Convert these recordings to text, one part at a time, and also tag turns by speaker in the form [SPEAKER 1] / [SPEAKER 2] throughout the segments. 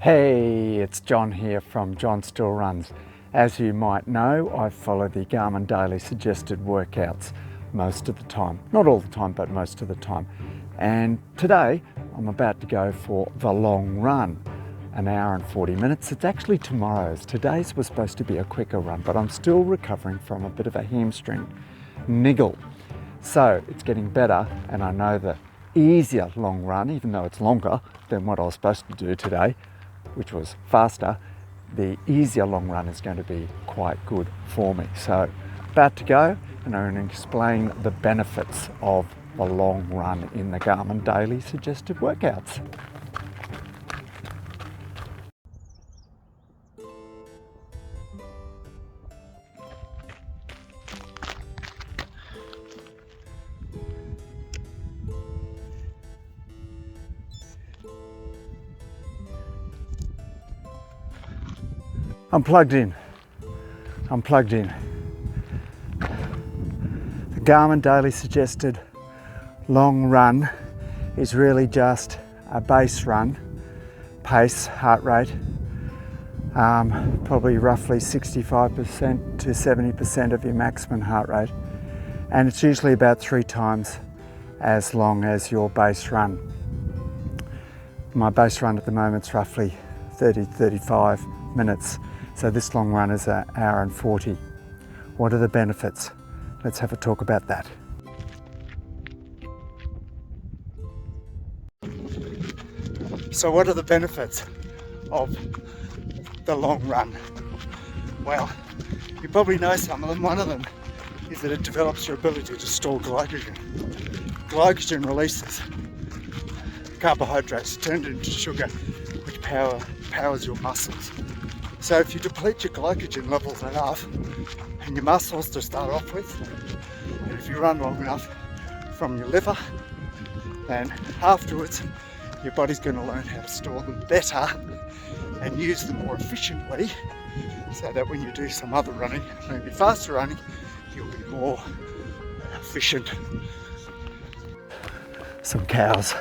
[SPEAKER 1] Hey, it's John here from John Still Runs. As you might know, I follow the Garmin daily suggested workouts most of the time. Not all the time, but most of the time. And today I'm about to go for the long run, an hour and 40 minutes. It's actually tomorrow's. Today's was supposed to be a quicker run, but I'm still recovering from a bit of a hamstring niggle. So it's getting better, and I know the easier long run, even though it's longer than what I was supposed to do today, which was faster, the easier long run is going to be quite good for me. So about to go, and I'm going to explain the benefits of the long run in the Garmin daily suggested workouts. I'm plugged in. The Garmin daily suggested long run is really just a base run, pace, heart rate, probably roughly 65% to 70% of your maximum heart rate. And it's usually about 3 times as long as your base run. My base run at the moment is roughly 35 minutes. So this long run is an hour and 40. What are the benefits? Let's have a talk about that. So what are the benefits of the long run? Well, you probably know some of them. One of them is that it develops your ability to store glycogen. Glycogen releases carbohydrates turned into sugar, which powers your muscles. So if you deplete your glycogen levels enough, and your muscles to start off with, and if you run long enough from your liver, then afterwards your body's going to learn how to store them better and use them more efficiently, so that when you do some other running, maybe faster running, you'll be more efficient. Some cows,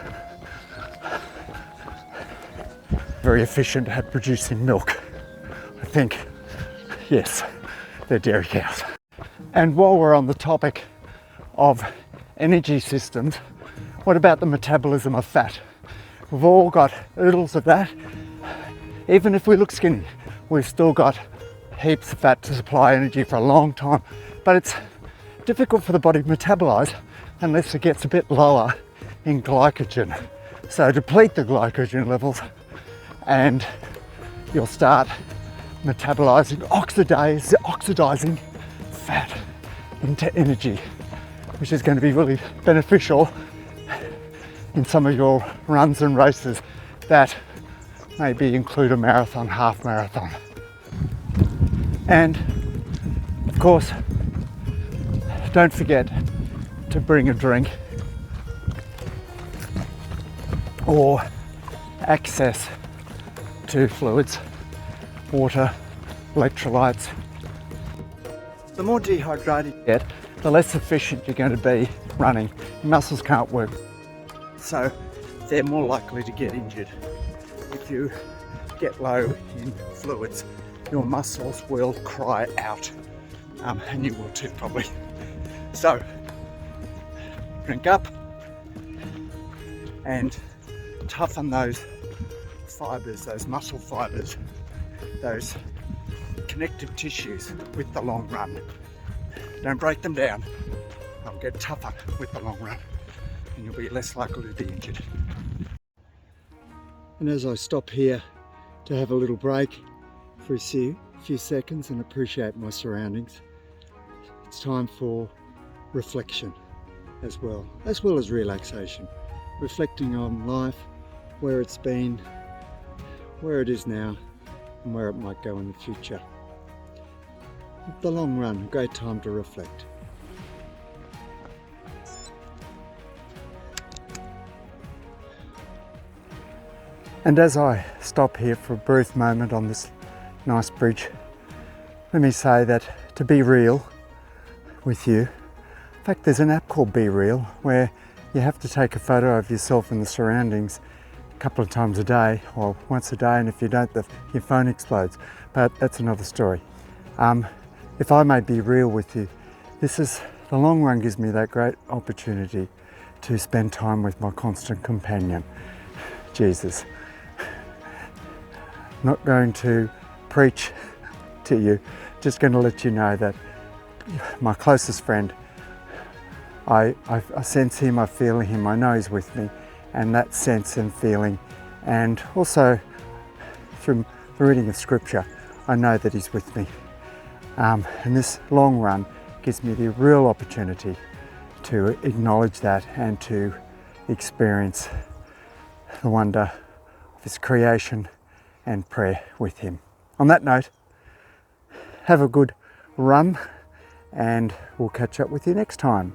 [SPEAKER 1] very efficient at producing milk. I think, yes, they're dairy cows. And while we're on the topic of energy systems, what about the metabolism of fat? We've all got oodles of that. Even if we look skinny, we've still got heaps of fat to supply energy for a long time. But it's difficult for the body to metabolize unless it gets a bit lower in glycogen. So deplete the glycogen levels and you'll start metabolizing, oxidizing fat into energy, which is going to be really beneficial in some of your runs and races that maybe include a marathon, half marathon. And of course, don't forget to bring a drink or access to fluids, water, electrolytes. The more dehydrated you get, the less efficient you're going to be running. Your muscles can't work, so they're more likely to get injured. If you get low in fluids, your muscles will cry out, and you will too probably. So drink up and toughen those fibers, those muscle fibers, those connective tissues with the long run. Don't break them down. They'll get tougher with the long run and you'll be less likely to be injured. And as I stop here to have a little break for a few seconds and appreciate my surroundings, it's time for reflection as well as relaxation. Reflecting on life, where it's been, where it is now, and where it might go in the future. The long run, a great time to reflect. And as I stop here for a brief moment on this nice bridge, let me say that to be real with you, in fact there's an app called Be Real where you have to take a photo of yourself and the surroundings a couple of times a day, or once a day, and if you don't, your phone explodes. But that's another story. If I may be real with you, the long run gives me that great opportunity to spend time with my constant companion, Jesus. Not going to preach to you, just going to let you know that my closest friend, I sense him, I feel him, I know he's with me, and that sense and feeling, and also through the reading of scripture, I know that he's with me. And this long run gives me the real opportunity to acknowledge that and to experience the wonder of his creation and prayer with him. On that note, have a good run, and we'll catch up with you next time.